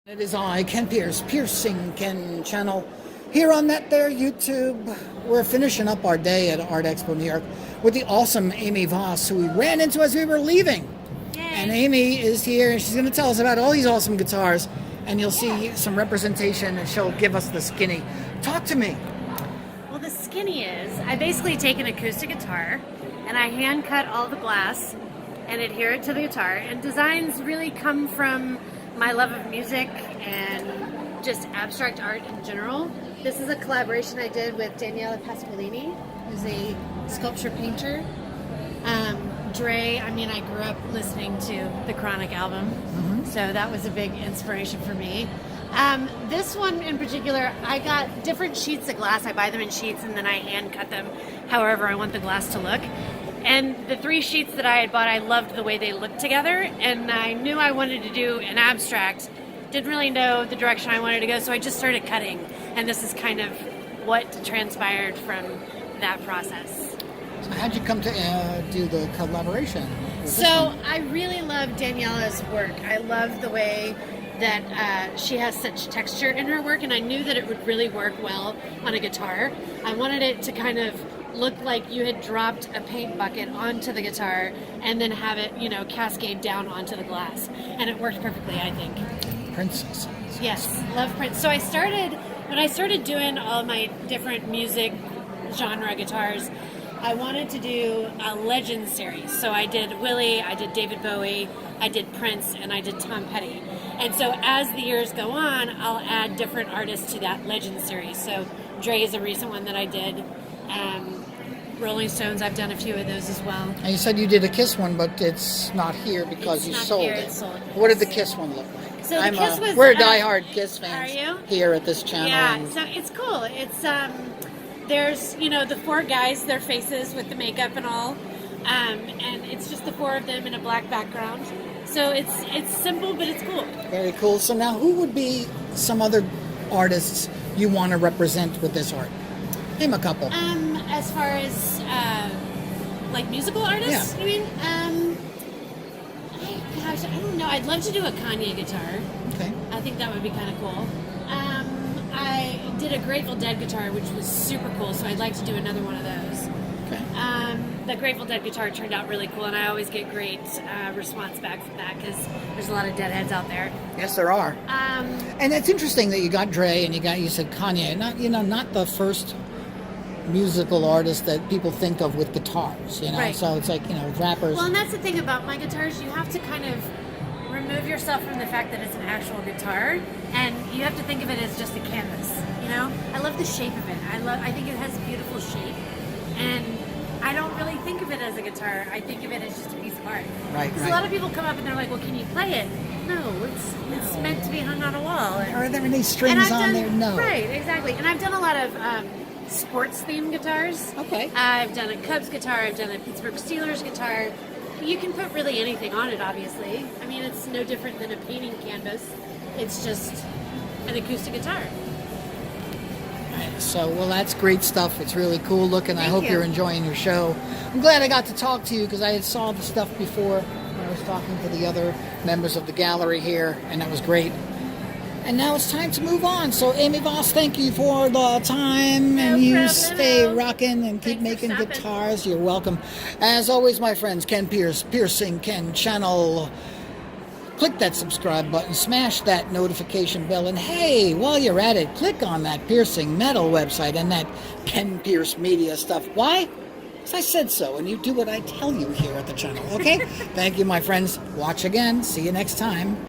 It is I, Ken Pierce, Piercing Ken channel, here on that there YouTube. We're finishing up our day at Artexpo New York with the awesome Amy Voss, who we ran into as we were leaving. Yay. And Amy is here, and she's going to tell us about all these awesome guitars, and you'll see some representation, and she'll give us the skinny. Talk to me. Well, the skinny is, I basically take an acoustic guitar and I hand cut all the glass and adhere it to the guitar. And designs really come from my love of music and just abstract art in general. This is a collaboration I did with Daniela Pasqualini, who's a sculpture painter. I grew up listening to the Chronic album, so that was a big inspiration for me. This one in particular, I got different sheets of glass. I buy them in sheets and then I hand cut them however I want the glass to look. And the 3 sheets that I had bought, I loved the way they looked together, and I knew I wanted to do an abstract. Didn't really know the direction I wanted to go, so I just started cutting, and this is kind of what transpired from that process. So how'd you come to do the collaboration? So I really love Daniela's work. I love the way that she has such texture in her work, and I knew that it would really work well on a guitar. I wanted it to kind of look like you had dropped a paint bucket onto the guitar and then have it, cascade down onto the glass. And it worked perfectly, I think. Princess. Yes, love Prince. So when I started doing all my different music genre guitars, I wanted to do a legend series. So I did Willie, I did David Bowie, I did Prince, and I did Tom Petty. And so as the years go on, I'll add different artists to that legend series. So Dre is a recent one that I did. Rolling Stones, I've done a few of those as well. And you said you did a Kiss one, but it's not here because you sold it. It's sold. What did the Kiss one look like? So the Kiss was, we're diehard Kiss fans. Are you? Here at this channel. Yeah, so it's cool. It's there's the 4 guys, their faces with the makeup and all, and it's just the 4 of them in a black background. So it's simple, but it's cool. Very cool. So now, who would be some other artists you want to represent with this art? Name a couple. As far as like musical artists, you mean? Gosh, I don't know. I'd love to do a Kanye guitar. Okay. I think that would be kind of cool. I did a Grateful Dead guitar, which was super cool, so I'd like to do another one of those. Okay. The Grateful Dead guitar turned out really cool, and I always get great response back from that because there's a lot of deadheads out there. Yes, there are. And it's interesting that you got Dre and you said Kanye. Not the first musical artist that people think of with guitars. Right. So it's like rappers. Well, and that's the thing about my guitars. You have to kind of remove yourself from the fact that it's an actual guitar, and you have to think of it as just a canvas. I love the shape of it. I think it has a beautiful shape, and I don't really think of it as a guitar. I think of it as just a piece of art. Right. Because a lot of people come up and they're like, "Well, can you play it?" No, it's meant to be hung on a wall. Are there any strings on there? No. Right, exactly. And I've done a lot of sports themed guitars. Okay. I've done a Cubs guitar. I've done a Pittsburgh Steelers guitar. You can put really anything on it, obviously. I mean, it's no different than a painting canvas. It's just an acoustic guitar. So, well, that's great stuff. It's really cool looking. I hope you. you're enjoying your show. I'm glad I got to talk to you because I had saw the stuff before when I was talking to the other members of the gallery here, and that was great. And now it's time to move on. So, Amy Voss, thank you for the time, and you stay rocking and keep making guitars. You're welcome. As always, my friends, Ken Pierce, Piercing Ken channel. Click that subscribe button, smash that notification bell, and hey, while you're at it, click on that Piercing Metal website and that Ken Pierce Media stuff. Why? Because I said so, and you do what I tell you here at the channel, okay? Thank you, my friends. Watch again. See you next time.